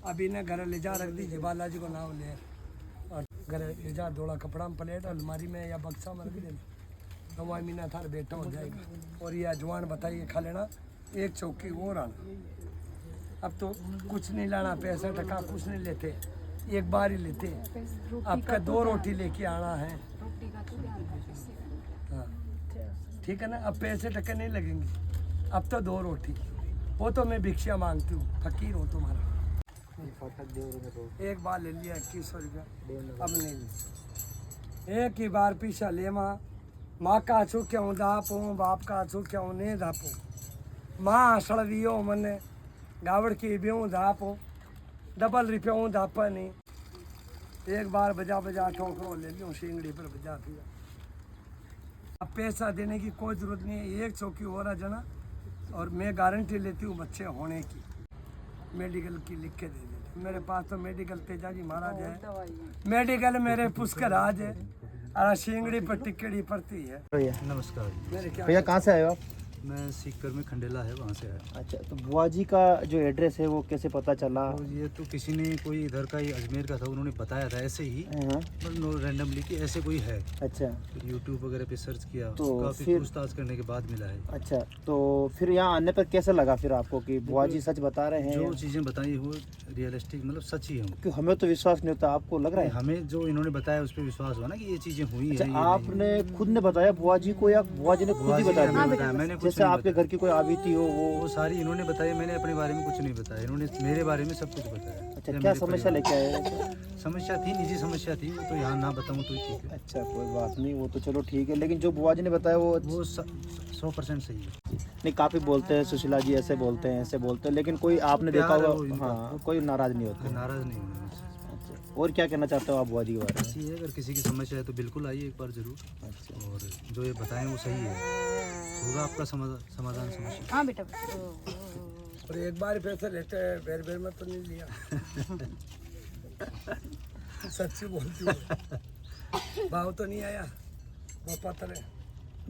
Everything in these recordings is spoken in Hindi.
अभी ने घर ले जा रख दीजिए, बालाजी को नाम ले और घर ले जा, थोड़ा कपड़ा में प्लेट अलमारी में या बक्सा में रख देना, तो वह महीना थार बेटा हो जाएगा। और ये अजवान बताइए खा लेना, एक चौकी और आना। अब तो कुछ नहीं लाना, पैसा टका कुछ नहीं लेते, एक बार ही लेते। आपका 2 रोटी लेके आना है, हाँ ठीक है ना। अब पैसे टके नहीं लगेंगे, अब तो 2 रोटी। वो तो मैं भिक्षा मांगती हूँ, फकीर हूँ तुम्हारा। एक बार ले लिया 2100 रुपया, अब नहीं ले। एक ही बार पीछा ले माँ का छू क्यों दापो, बाप का छू क्यों नहीं दापो, माँ सड़वियो मने गावड़ की ब्यों दापो, डबल रुपयों दापा नहीं। एक बार बजा बजा ठोकरो ले लियो, सिंगड़ी पर बजा दिया। अब पैसा देने की कोई जरूरत नहीं है, एक चौकी हो रहा जना, और मैं गारंटी लेती हूँ बच्चे होने की, मेडिकल की लिख के दे देते। मेरे पास तो मेडिकल तेजाजी महाराज है, मेडिकल मेरे पुष्कराज है, और सिंगड़ी पर टिकड़ी पड़ती है। नमस्कार मेरे क्या भैया कहाँ से आए हो आप? मैं सीकर में खंडेला है, वहाँ से आया। अच्छा, तो बुआ जी का जो एड्रेस है वो कैसे पता चला? और ये तो किसी ने, कोई इधर का ही अजमेर का था, उन्होंने बताया था ऐसे ही, हाँ, मतलब रैंडमली कि ऐसे कोई है। अच्छा फिर यूट्यूब वगैरह पे सर्च किया, तो काफ़ी फिर- पूछताछ करने के बाद मिला है। अच्छा, तो फिर यहाँ आने पर कैसा लगा फिर आपको कि बुआ जी सच बता रहे हैं? जो चीज़ें बताई वो रियलिस्टिक, मतलब सच ही है। कि हमें तो विश्वास नहीं होता, आपको लग रहा है? हमें जो इन्होंने बताया उस पर विश्वास हुआ ना कि ये चीज़ें हुई अच्छा, हैं। ये आपने खुद ने बताया बुआ जी को या बुआ जी ने खुद ही बता दिया? बताया, मैंने कुछ जैसे नहीं आपके घर की कोई आबीती हो वो वो? सारी इन्होंने बताई, मैंने अपने बारे में कुछ नहीं बताया, इन्होंने मेरे बारे में सब कुछ बताया। अच्छा, या क्या मेरे समस्या परिवार- लेके आए? समस्या थी, निजी समस्या थी, वो तो यहाँ ना बताऊँ तो ही ठीक है। अच्छा, कोई बात नहीं, वो तो चलो ठीक है, लेकिन जो बुआ जी ने बताया वो 100% सही है। नहीं, काफी बोलते हैं सुशीला जी ऐसे बोलते हैं ऐसे बोलते हैं, लेकिन कोई आपने देखा प्यार है वो होगा, इनका। हाँ, कोई नाराज नहीं होते। नाराज नहीं होना मुझसे। अच्छा, और क्या कहना चाहते हो आप बुआ जी के बारे में? ऐसी है, अगर किसी की समस्या है तो बिल्कुल आइए एक बार जरूर, अच्छा, और जो ये बताएं वो सही है, होगा आपका समाधान समस्या। हाँ बेटा। और एक बार पैसे लेते हैं, बेर बेर में तो नहीं लिया। सच्ची बोलती हूँ, भाव तो नहीं आया, वो पता है।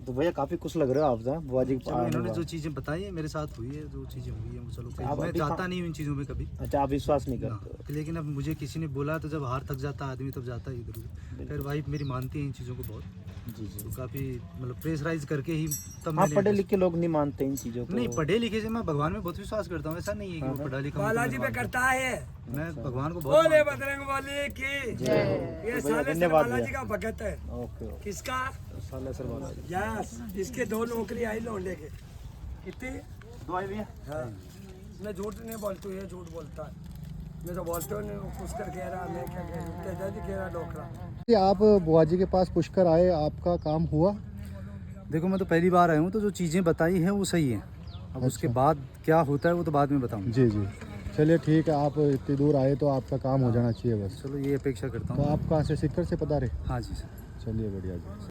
तो भैया काफी खुश लग रहे हो आप ना बुआ जी के चलो, आने इन्होंने के जो बाद। चीज़ें बताई है मेरे साथ हुई है, जो चीज़ें हुई है वो चलो आप मैं अभी जाता कहाँ- नहीं हूँ इन चीज़ों में कभी। अच्छा, आप विश्वास नहीं हाँ, करते? लेकिन अब मुझे किसी ने बोला तो जब हार थक जाता आदमी तब जाता है इधर उधर। फिर वाइफ मेरी मानती है इन चीज़ों को बहुत, जी जी। तो काफ़ी मतलब प्रेशराइज करके ही तब हाँ, मैंने पढ़े लिखे लोग नहीं मानते इन चीजों को। नहीं, पढ़े लिखे से मैं भगवान में बहुत विश्वास करता हूँ, ऐसा नहीं है कि वो पढ़ा लिखा हूँ तो बालाजी मैं पे करता है। मैं भगवान को बहुत बोले मानता हूँ। बजरंग बली की ये तो भैया, साले से धन्यवाद बालाजी भैया। का भगत है। ओके ओके, किसका? साले सर बाबा जी। यस, इसके 2 नौकरी आई लौंडे के। कितनी? दो आई भैया। हाँ, मैं झूठ नहीं बोलती हूँ, ये झूठ बोलता है। मैं तो बोलते हो नहीं, पुष्कर कह रहा, मैं क्या कह रहा, तेजाजी कह रहा, डोकरा। आप बुआ जी के पास पुष्कर आए, आपका काम हुआ? देखो, मैं तो पहली बार आया हूँ, तो जो चीज़ें बताई हैं वो सही है। अब उसके बाद क्या होता है वो तो बाद में बताऊँ। जी जी, चलिए ठीक है, आप इतनी दूर आए तो आपका काम हो जाना चाहिए बस। चलो, ये अपेक्षा करता तो हूँ। आप कहाँ से, सीकर से पधारे? हाँ जी सर। चलिए बढ़िया जी।